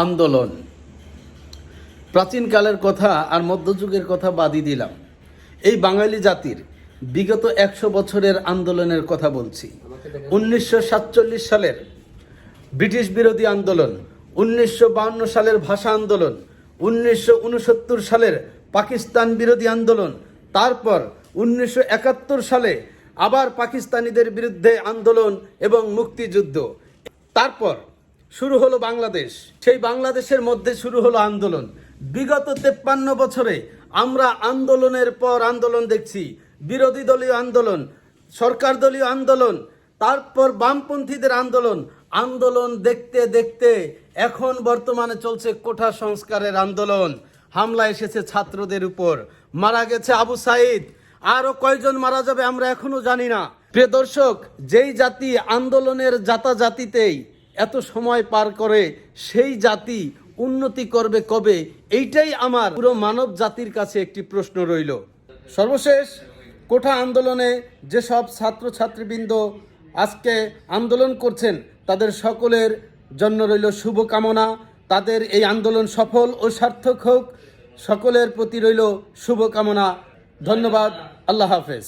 আন্দোলন, প্রাচীনকালের কথা আর মধ্যযুগের কথা বাদই দিলাম, এই বাঙালি জাতির বিগত 100 বছরের আন্দোলনের কথা বলছি। 1947 সালের ব্রিটিশ বিরোধী আন্দোলন, 1952 সালের ভাষা আন্দোলন, 1969 সালের পাকিস্তান বিরোধী আন্দোলন, তারপর 1971 সালে আবার পাকিস্তানিদের বিরুদ্ধে আন্দোলন এবং মুক্তিযুদ্ধ, তারপর শুরু হলো বাংলাদেশ। সেই বাংলাদেশের মধ্যে শুরু হলো আন্দোলন। বিগত 53 বছরে আমরা আন্দোলনের পর আন্দোলন দেখছি। বিরোধী দলীয় আন্দোলন, সরকার দলীয় আন্দোলন, তারপর বামপন্থীদের আন্দোলন। আন্দোলন দেখতে দেখতে এখন বর্তমানে চলছে কোঠা সংস্কারের আন্দোলন। হামলা এসেছে ছাত্রদের উপর, মারা গেছে আবু সাইদ, আরো কয়জন মারা যাবে আমরা এখনো জানি না। প্রিয় দর্শক, যেই জাতি আন্দোলনের জাতিতেই এত সময় পার করে, সেই জাতি উন্নতি করবে কবে? এইটাই আমার পুরো মানব জাতির কাছে একটি প্রশ্ন রইল। সর্বশেষ কোঠা আন্দোলনে যেসব ছাত্রছাত্রীবৃন্দ আজকে আন্দোলন করছেন, তাদের সকলের জন্য রইল শুভকামনা। তাদের এই আন্দোলন সফল ও সার্থক হোক, সকলের প্রতি রইল শুভকামনা। ধন্যবাদ। আল্লাহ হাফেজ।